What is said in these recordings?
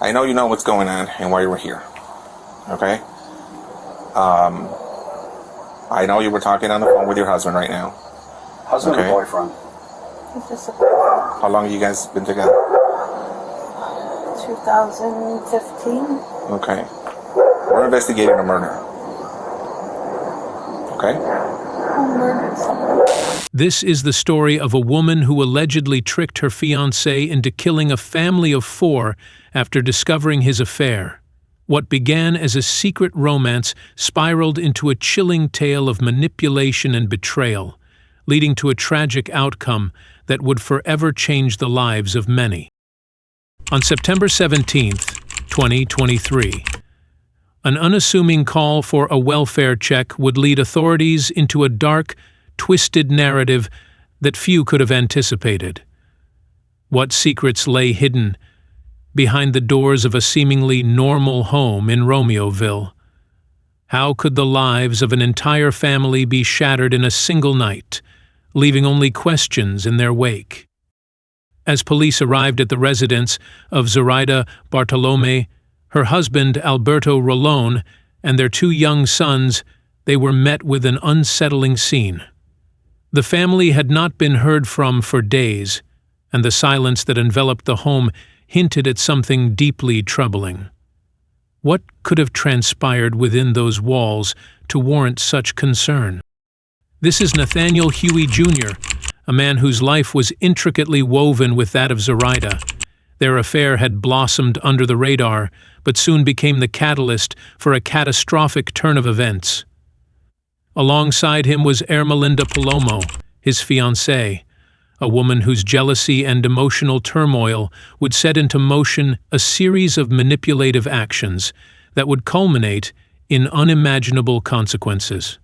I know you know what's going on and why you were here. Okay? I know you were talking on the phone with your husband right now. Husband Okay. or boyfriend? He's just a boyfriend. How long have you guys been together? 2015. Okay. We're investigating a murder. Okay? I murdered someone. This is the story of a woman who allegedly tricked her fiancé into killing a family of 4 after discovering his affair. What began as a secret romance spiraled into a chilling tale of manipulation and betrayal, leading to a tragic outcome that would forever change the lives of many. On September 17, 2023, an unassuming call for a welfare check would lead authorities into a dark, twisted narrative that few could have anticipated. What secrets lay hidden behind the doors of a seemingly normal home in Romeoville? How could the lives of an entire family be shattered in a single night, leaving only questions in their wake? As police arrived at the residence of Zoraida Bartolome, her husband Alberto Rolón, and their 2 young sons, they were met with an unsettling scene. The family had not been heard from for days, and the silence that enveloped the home hinted at something deeply troubling. What could have transpired within those walls to warrant such concern? This is Nathaniel Huey Jr., a man whose life was intricately woven with that of Zoraida. Their affair had blossomed under the radar, but soon became the catalyst for a catastrophic turn of events. Alongside him was Ermelinda Palomo, his fiancée, a woman whose jealousy and emotional turmoil would set into motion a series of manipulative actions that would culminate in unimaginable consequences.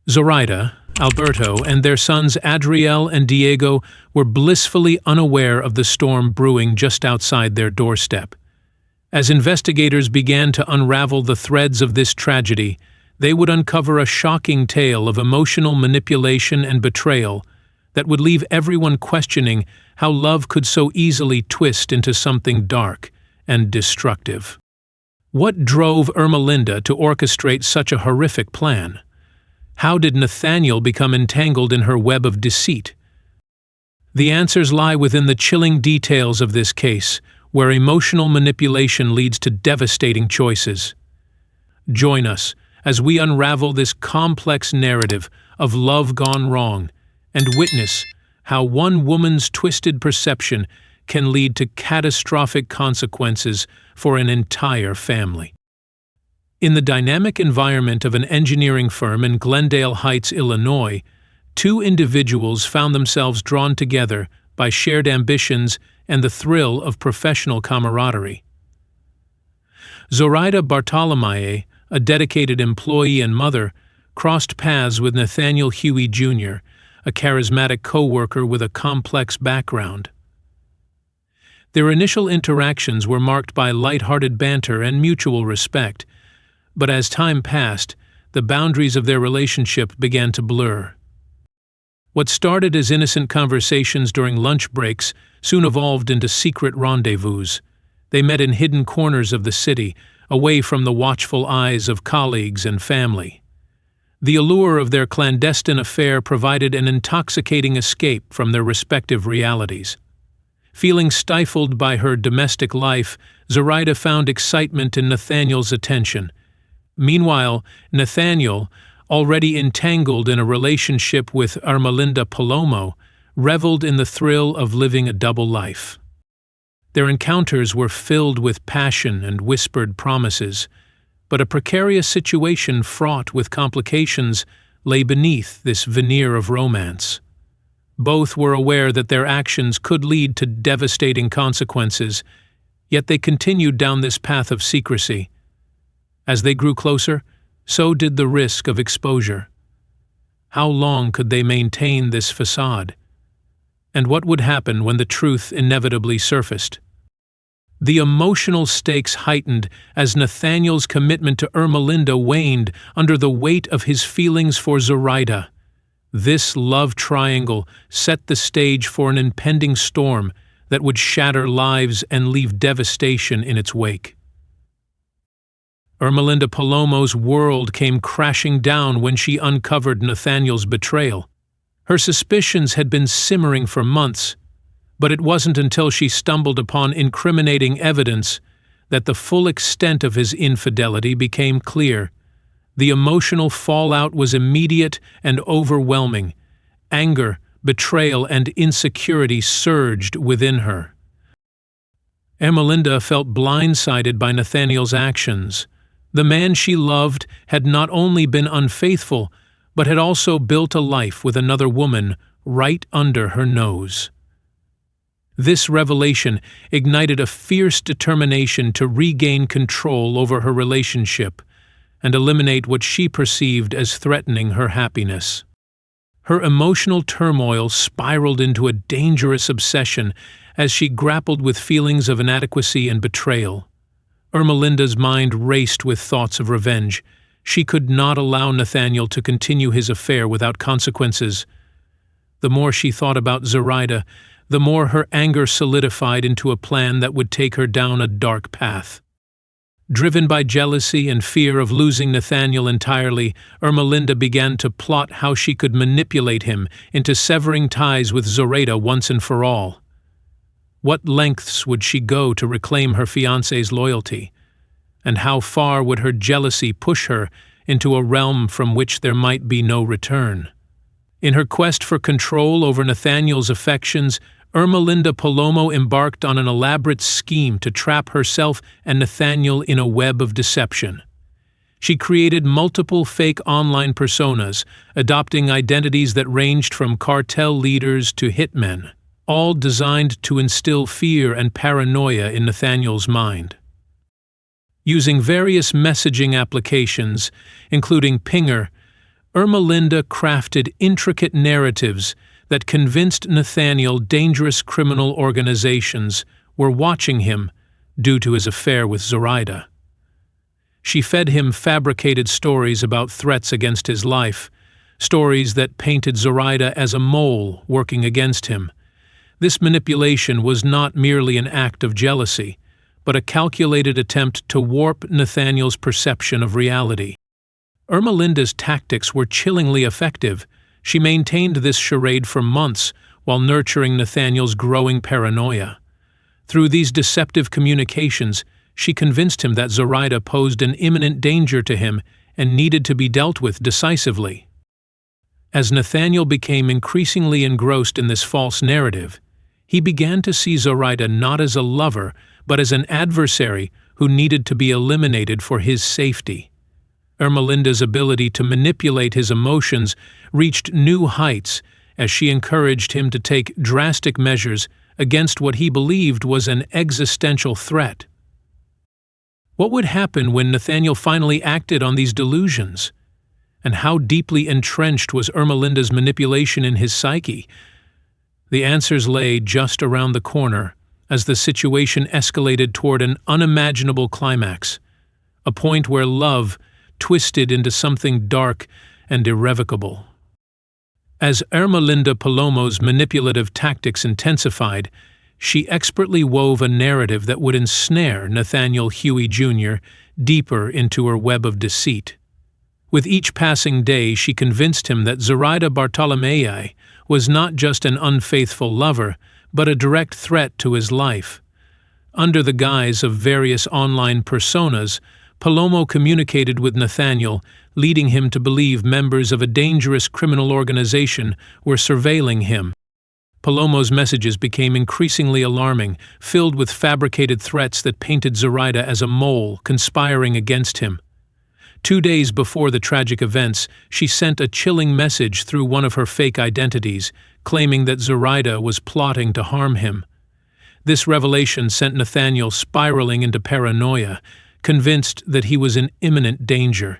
Zoraida, Alberto, and their sons Adriel and Diego were blissfully unaware of the storm brewing just outside their doorstep. As investigators began to unravel the threads of this tragedy, they would uncover a shocking tale of emotional manipulation and betrayal that would leave everyone questioning how love could so easily twist into something dark and destructive. What drove Ermelinda to orchestrate such a horrific plan? How did Nathaniel become entangled in her web of deceit? The answers lie within the chilling details of this case, where emotional manipulation leads to devastating choices. Join us as we unravel this complex narrative of love gone wrong and witness how one woman's twisted perception can lead to catastrophic consequences for an entire family. In the dynamic environment of an engineering firm in Glendale Heights, Illinois, 2 individuals found themselves drawn together by shared ambitions and the thrill of professional camaraderie. Zoraida Bartolome, a dedicated employee and mother, crossed paths with Nathaniel Huey Jr., a charismatic co-worker with a complex background. Their initial interactions were marked by light-hearted banter and mutual respect, but as time passed, the boundaries of their relationship began to blur. What started as innocent conversations during lunch breaks soon evolved into secret rendezvous. They met in hidden corners of the city, away from the watchful eyes of colleagues and family. The allure of their clandestine affair provided an intoxicating escape from their respective realities. Feeling stifled by her domestic life, Zoraida found excitement in Nathaniel's attention. Meanwhile, Nathaniel, already entangled in a relationship with Ermelinda Palomo, reveled in the thrill of living a double life. Their encounters were filled with passion and whispered promises, but a precarious situation fraught with complications lay beneath this veneer of romance. Both were aware that their actions could lead to devastating consequences, yet they continued down this path of secrecy. As they grew closer, so did the risk of exposure. How long could they maintain this facade? And what would happen when the truth inevitably surfaced? The emotional stakes heightened as Nathaniel's commitment to Ermelinda waned under the weight of his feelings for Zoraida. This love triangle set the stage for an impending storm that would shatter lives and leave devastation in its wake. Ermelinda Palomo's world came crashing down when she uncovered Nathaniel's betrayal. Her suspicions had been simmering for months, but it wasn't until she stumbled upon incriminating evidence that the full extent of his infidelity became clear. The emotional fallout was immediate and overwhelming. Anger, betrayal, and insecurity surged within her. Ermelinda felt blindsided by Nathaniel's actions. The man she loved had not only been unfaithful, but had also built a life with another woman right under her nose. This revelation ignited a fierce determination to regain control over her relationship and eliminate what she perceived as threatening her happiness. Her emotional turmoil spiraled into a dangerous obsession as she grappled with feelings of inadequacy and betrayal. Ermelinda's mind raced with thoughts of revenge. She could not allow Nathaniel to continue his affair without consequences. The more she thought about Zoraida, the more her anger solidified into a plan that would take her down a dark path. Driven by jealousy and fear of losing Nathaniel entirely, Ermelinda began to plot how she could manipulate him into severing ties with Zoraida once and for all. What lengths would she go to reclaim her fiancé's loyalty? And how far would her jealousy push her into a realm from which there might be no return? In her quest for control over Nathaniel's affections, Ermelinda Palomo embarked on an elaborate scheme to trap herself and Nathaniel in a web of deception. She created multiple fake online personas, adopting identities that ranged from cartel leaders to hitmen, all designed to instill fear and paranoia in Nathaniel's mind. Using various messaging applications, including Pinger, Ermelinda crafted intricate narratives that convinced Nathaniel dangerous criminal organizations were watching him due to his affair with Zoraida. She fed him fabricated stories about threats against his life, stories that painted Zoraida as a mole working against him. This manipulation was not merely an act of jealousy, but a calculated attempt to warp Nathaniel's perception of reality. Ermelinda's tactics were chillingly effective. She maintained this charade for months while nurturing Nathaniel's growing paranoia. Through these deceptive communications, she convinced him that Zoraida posed an imminent danger to him and needed to be dealt with decisively. As Nathaniel became increasingly engrossed in this false narrative, he began to see Zoraida not as a lover, but as an adversary who needed to be eliminated for his safety. Ermelinda's ability to manipulate his emotions reached new heights as she encouraged him to take drastic measures against what he believed was an existential threat. What would happen when Nathaniel finally acted on these delusions? And how deeply entrenched was Ermelinda's manipulation in his psyche? The answers lay just around the corner as the situation escalated toward an unimaginable climax, a point where love twisted into something dark and irrevocable. As Ermelinda Palomo's manipulative tactics intensified, she expertly wove a narrative that would ensnare Nathaniel Huey Jr. deeper into her web of deceit. With each passing day, she convinced him that Zoraida Bartolomei was not just an unfaithful lover, but a direct threat to his life. Under the guise of various online personas, Palomo communicated with Nathaniel, leading him to believe members of a dangerous criminal organization were surveilling him. Palomo's messages became increasingly alarming, filled with fabricated threats that painted Zoraida as a mole conspiring against him. 2 days before the tragic events, she sent a chilling message through one of her fake identities, claiming that Zoraida was plotting to harm him. This revelation sent Nathaniel spiraling into paranoia, convinced that he was in imminent danger.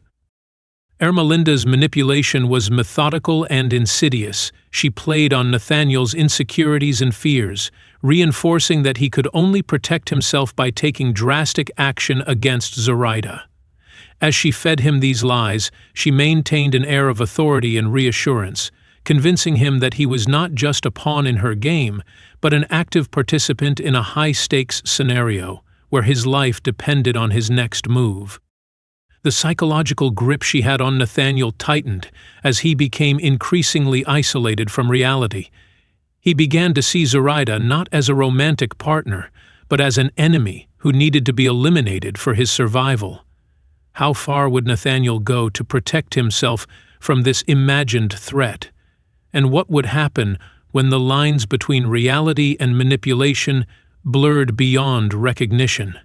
Ermelinda's manipulation was methodical and insidious. She played on Nathaniel's insecurities and fears, reinforcing that he could only protect himself by taking drastic action against Zoraida. As she fed him these lies, she maintained an air of authority and reassurance, convincing him that he was not just a pawn in her game, but an active participant in a high-stakes scenario where his life depended on his next move. The psychological grip she had on Nathaniel tightened as he became increasingly isolated from reality. He began to see Zoraida not as a romantic partner, but as an enemy who needed to be eliminated for his survival. How far would Nathaniel go to protect himself from this imagined threat? And what would happen when the lines between reality and manipulation blurred beyond recognition?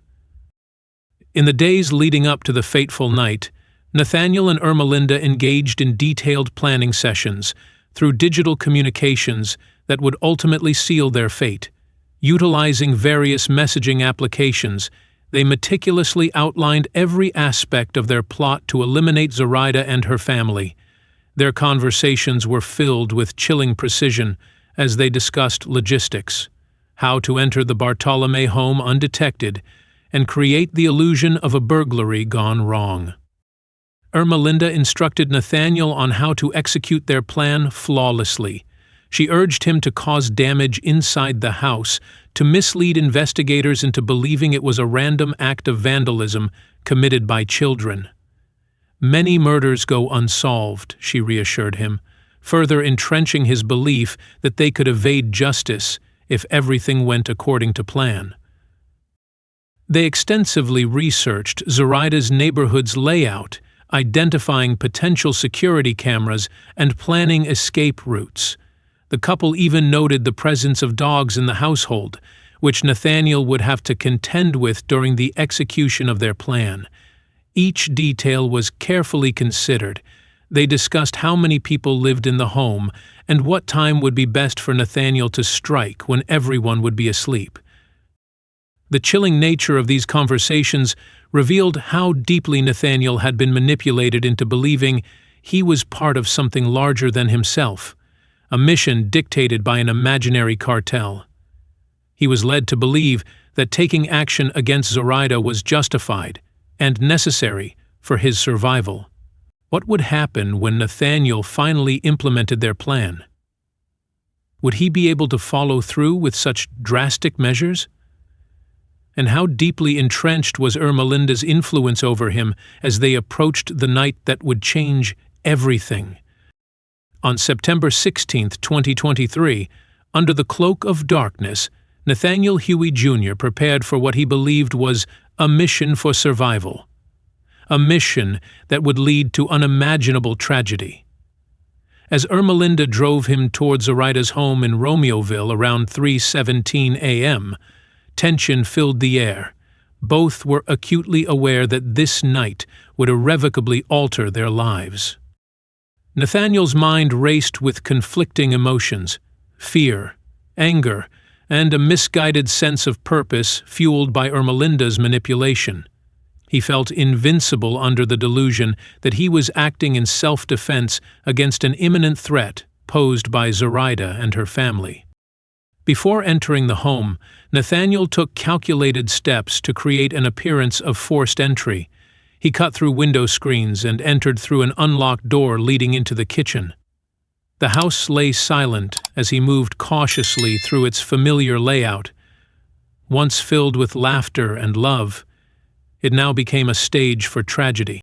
In the days leading up to the fateful night, Nathaniel and Ermelinda engaged in detailed planning sessions through digital communications that would ultimately seal their fate. Utilizing various messaging applications, they meticulously outlined every aspect of their plot to eliminate Zoraida and her family. Their conversations were filled with chilling precision as they discussed logistics, how to enter the Bartolome home undetected, and create the illusion of a burglary gone wrong. Ermelinda instructed Nathaniel on how to execute their plan flawlessly. She urged him to cause damage inside the house, to mislead investigators into believing it was a random act of vandalism committed by children. Many murders go unsolved, she reassured him, further entrenching his belief that they could evade justice if everything went according to plan. They extensively researched Zoraida's neighborhood's layout, identifying potential security cameras and planning escape routes. The couple even noted the presence of dogs in the household, which Nathaniel would have to contend with during the execution of their plan. Each detail was carefully considered. They discussed how many people lived in the home and what time would be best for Nathaniel to strike when everyone would be asleep. The chilling nature of these conversations revealed how deeply Nathaniel had been manipulated into believing he was part of something larger than himself, a mission dictated by an imaginary cartel. He was led to believe that taking action against Zoraida was justified and necessary for his survival. What would happen when Nathaniel finally implemented their plan? Would he be able to follow through with such drastic measures? And how deeply entrenched was Ermelinda's influence over him as they approached the night that would change everything? On September 16, 2023, under the cloak of darkness, Nathaniel Huey Jr. prepared for what he believed was a mission for survival. A mission that would lead to unimaginable tragedy. As Ermelinda drove him toward Zoraida's home in Romeoville around 3:17 a.m., tension filled the air. Both were acutely aware that this night would irrevocably alter their lives. Nathaniel's mind raced with conflicting emotions, fear, anger, and a misguided sense of purpose fueled by Ermelinda's manipulation. He felt invincible under the delusion that he was acting in self-defense against an imminent threat posed by Zoraida and her family. Before entering the home, Nathaniel took calculated steps to create an appearance of forced entry. He cut through window screens and entered through an unlocked door leading into the kitchen. The house lay silent as he moved cautiously through its familiar layout. Once filled with laughter and love, it now became a stage for tragedy.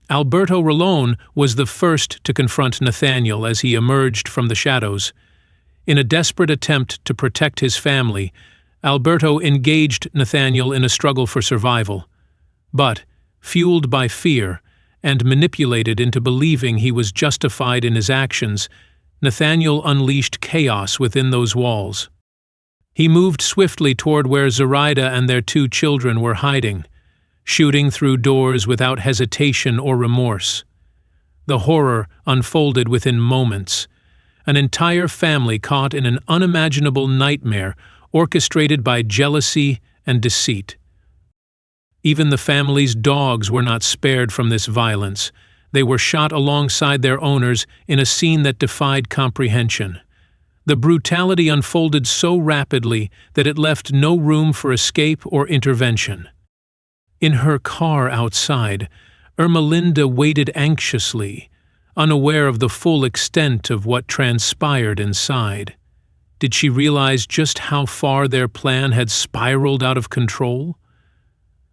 Alberto Rolón was the first to confront Nathaniel as he emerged from the shadows. In a desperate attempt to protect his family, Alberto engaged Nathaniel in a struggle for survival. But, fueled by fear and manipulated into believing he was justified in his actions, Nathaniel unleashed chaos within those walls. He moved swiftly toward where Zoraida and their 2 children were hiding, shooting through doors without hesitation or remorse. The horror unfolded within moments. An entire family caught in an unimaginable nightmare orchestrated by jealousy and deceit. Even the family's dogs were not spared from this violence. They were shot alongside their owners in a scene that defied comprehension. The brutality unfolded so rapidly that it left no room for escape or intervention. In her car outside, Ermelinda waited anxiously, unaware of the full extent of what transpired inside. Did she realize just how far their plan had spiraled out of control?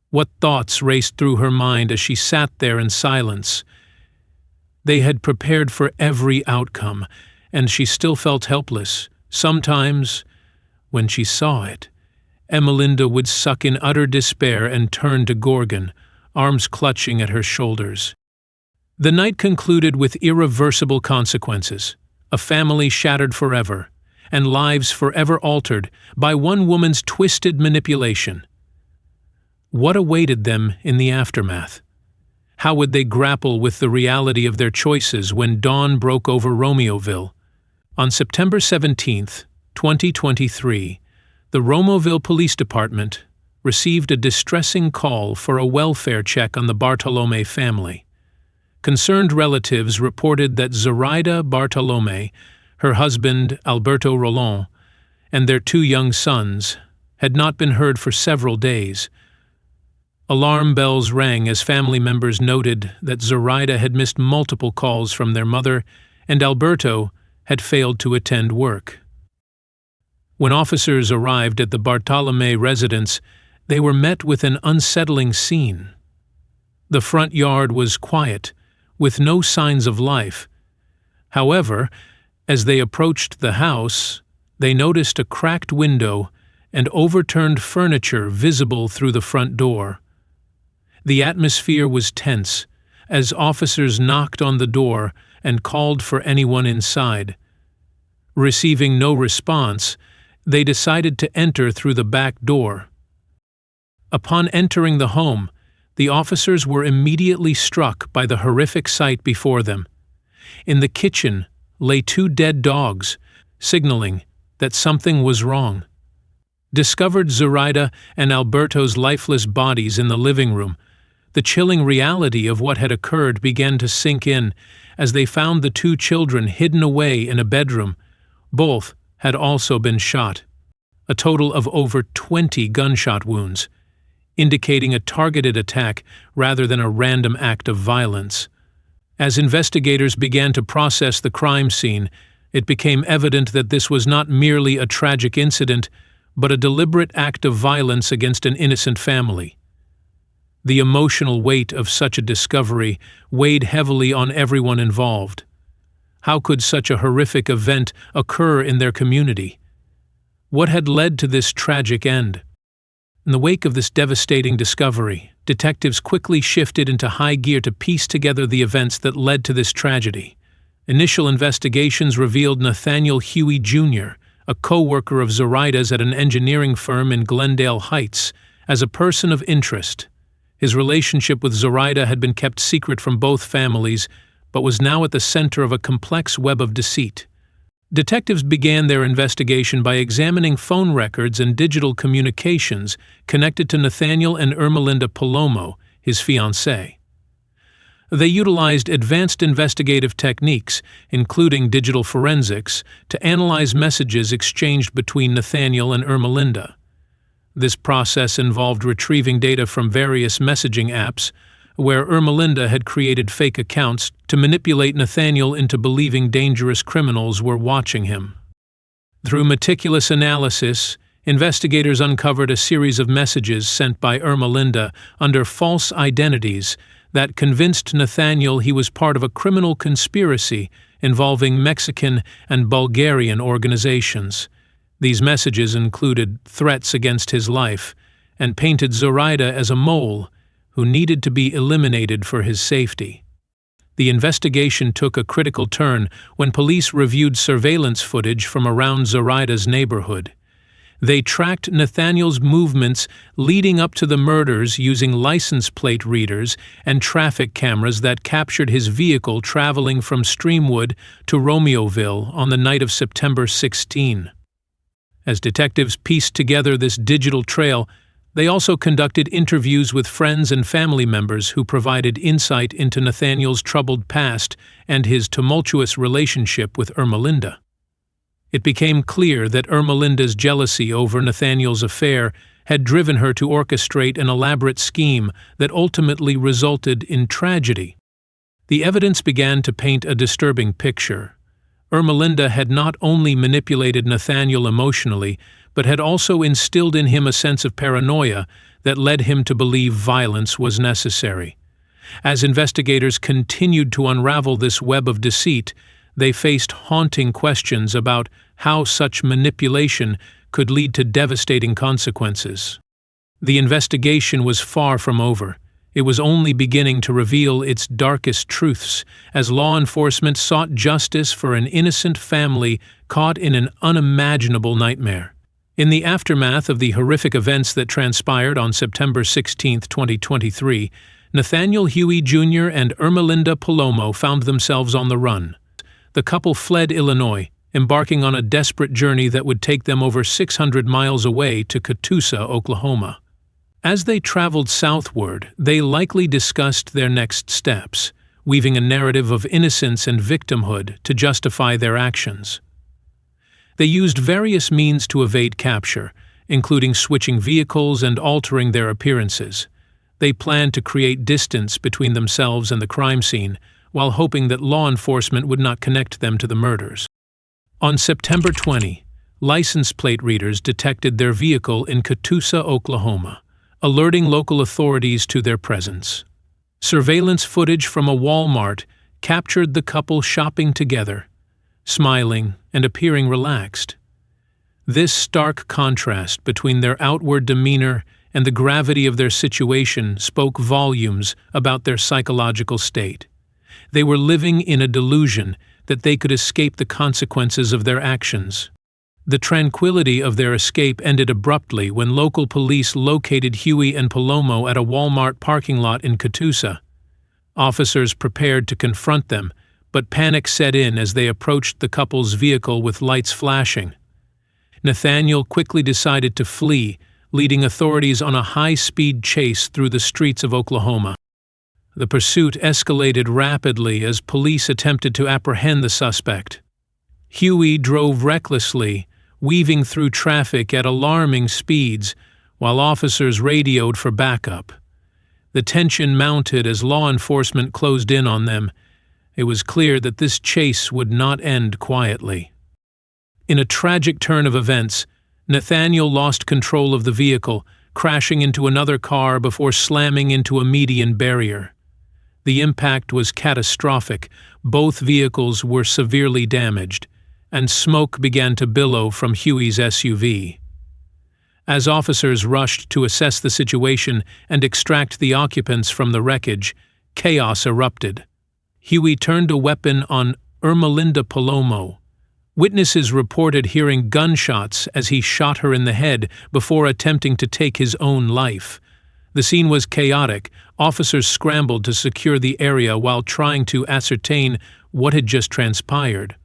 What thoughts raced through her mind as she sat there in silence? They had prepared for every outcome, and she still felt helpless. Sometimes, when she saw it, Emelinda would suck in utter despair and turn to Gorgon, arms clutching at her shoulders. The night concluded with irreversible consequences, a family shattered forever, and lives forever altered by one woman's twisted manipulation. What awaited them in the aftermath? How would they grapple with the reality of their choices when dawn broke over Romeoville? On September 17, 2023, the Romeoville Police Department received a distressing call for a welfare check on the Bartolome family. Concerned relatives reported that Zoraida Bartolome, her husband Alberto Roland, and their 2 young sons had not been heard for several days. Alarm bells rang as family members noted that Zoraida had missed multiple calls from their mother and Alberto had failed to attend work. When officers arrived at the Bartolome residence, they were met with an unsettling scene. The front yard was quiet, with no signs of life. However, as they approached the house, they noticed a cracked window and overturned furniture visible through the front door. The atmosphere was tense as officers knocked on the door and called for anyone inside. Receiving no response, they decided to enter through the back door. Upon entering the home, the officers were immediately struck by the horrific sight before them. In the kitchen lay 2 dead dogs, signaling that something was wrong. Discovered Zoraida and Alberto's lifeless bodies in the living room, the chilling reality of what had occurred began to sink in as they found the 2 children hidden away in a bedroom. Both had also been shot, a total of over 20 gunshot wounds, indicating a targeted attack rather than a random act of violence. As investigators began to process the crime scene, it became evident that this was not merely a tragic incident, but a deliberate act of violence against an innocent family. The emotional weight of such a discovery weighed heavily on everyone involved. How could such a horrific event occur in their community? What had led to this tragic end? In the wake of this devastating discovery, detectives quickly shifted into high gear to piece together the events that led to this tragedy. Initial investigations revealed Nathaniel Huey Jr., a co-worker of Zoraida's at an engineering firm in Glendale Heights, as a person of interest. His relationship with Zoraida had been kept secret from both families, but was now at the center of a complex web of deceit. Detectives began their investigation by examining phone records and digital communications connected to Nathaniel and Ermelinda Palomo, his fiancé. They utilized advanced investigative techniques, including digital forensics, to analyze messages exchanged between Nathaniel and Ermelinda. This process involved retrieving data from various messaging apps, where Ermelinda had created fake accounts to manipulate Nathaniel into believing dangerous criminals were watching him. Through meticulous analysis, investigators uncovered a series of messages sent by Ermelinda under false identities that convinced Nathaniel he was part of a criminal conspiracy involving Mexican and Bulgarian organizations. These messages included threats against his life and painted Zoraida as a mole who needed to be eliminated for his safety. The investigation took a critical turn when police reviewed surveillance footage from around Zoraida's neighborhood. They tracked Nathaniel's movements leading up to the murders using license plate readers and traffic cameras that captured his vehicle traveling from Streamwood to Romeoville on the night of September 16. As detectives pieced together this digital trail, they also conducted interviews with friends and family members who provided insight into Nathaniel's troubled past and his tumultuous relationship with Ermelinda. It became clear that Ermelinda's jealousy over Nathaniel's affair had driven her to orchestrate an elaborate scheme that ultimately resulted in tragedy. The evidence began to paint a disturbing picture. Ermelinda had not only manipulated Nathaniel emotionally, but had also instilled in him a sense of paranoia that led him to believe violence was necessary. As investigators continued to unravel this web of deceit, they faced haunting questions about how such manipulation could lead to devastating consequences. The investigation was far from over. It was only beginning to reveal its darkest truths as law enforcement sought justice for an innocent family caught in an unimaginable nightmare. In the aftermath of the horrific events that transpired on September 16, 2023, Nathaniel Huey Jr. and Ermelinda Palomo found themselves on the run. The couple fled Illinois, embarking on a desperate journey that would take them over 600 miles away to Catoosa, Oklahoma. As they traveled southward, they likely discussed their next steps, weaving a narrative of innocence and victimhood to justify their actions. They used various means to evade capture, including switching vehicles and altering their appearances. They planned to create distance between themselves and the crime scene, while hoping that law enforcement would not connect them to the murders. On September 20, license plate readers detected their vehicle in Catoosa, Oklahoma, alerting local authorities to their presence. Surveillance footage from a Walmart captured the couple shopping together, smiling and appearing relaxed. This stark contrast between their outward demeanor and the gravity of their situation spoke volumes about their psychological state. They were living in a delusion that they could escape the consequences of their actions. The tranquility of their escape ended abruptly when local police located Huey and Palomo at a Walmart parking lot in Catoosa. Officers prepared to confront them, but panic set in as they approached the couple's vehicle with lights flashing. Nathaniel quickly decided to flee, leading authorities on a high-speed chase through the streets of Oklahoma. The pursuit escalated rapidly as police attempted to apprehend the suspect. Huey drove recklessly, weaving through traffic at alarming speeds, while officers radioed for backup. The tension mounted as law enforcement closed in on them. It was clear that this chase would not end quietly. In a tragic turn of events, Nathaniel lost control of the vehicle, crashing into another car before slamming into a median barrier. The impact was catastrophic. Both vehicles were severely damaged, and smoke began to billow from Huey's SUV. As officers rushed to assess the situation and extract the occupants from the wreckage, chaos erupted. Huey turned a weapon on Ermelinda Palomo. Witnesses reported hearing gunshots as he shot her in the head before attempting to take his own life. The scene was chaotic. Officers scrambled to secure the area while trying to ascertain what had just transpired.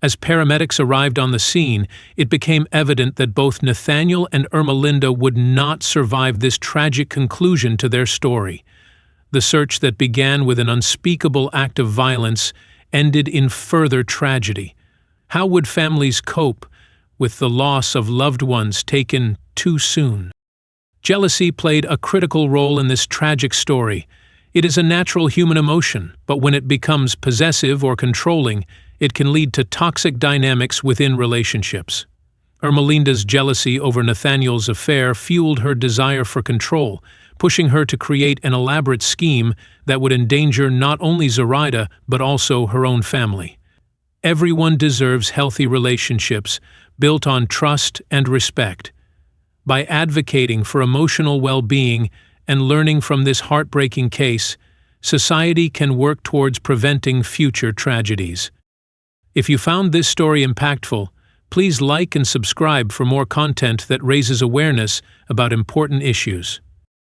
As paramedics arrived on the scene, it became evident that both Nathaniel and Ermelinda would not survive this tragic conclusion to their story. The search that began with an unspeakable act of violence ended in further tragedy. How would families cope with the loss of loved ones taken too soon? Jealousy played a critical role in this tragic story. It is a natural human emotion, but when it becomes possessive or controlling, it can lead to toxic dynamics within relationships. Ermelinda's jealousy over Nathaniel's affair fueled her desire for control, pushing her to create an elaborate scheme that would endanger not only Zoraida but also her own family. Everyone deserves healthy relationships built on trust and respect. By advocating for emotional well-being and learning from this heartbreaking case, society can work towards preventing future tragedies. If you found this story impactful, please like and subscribe for more content that raises awareness about important issues.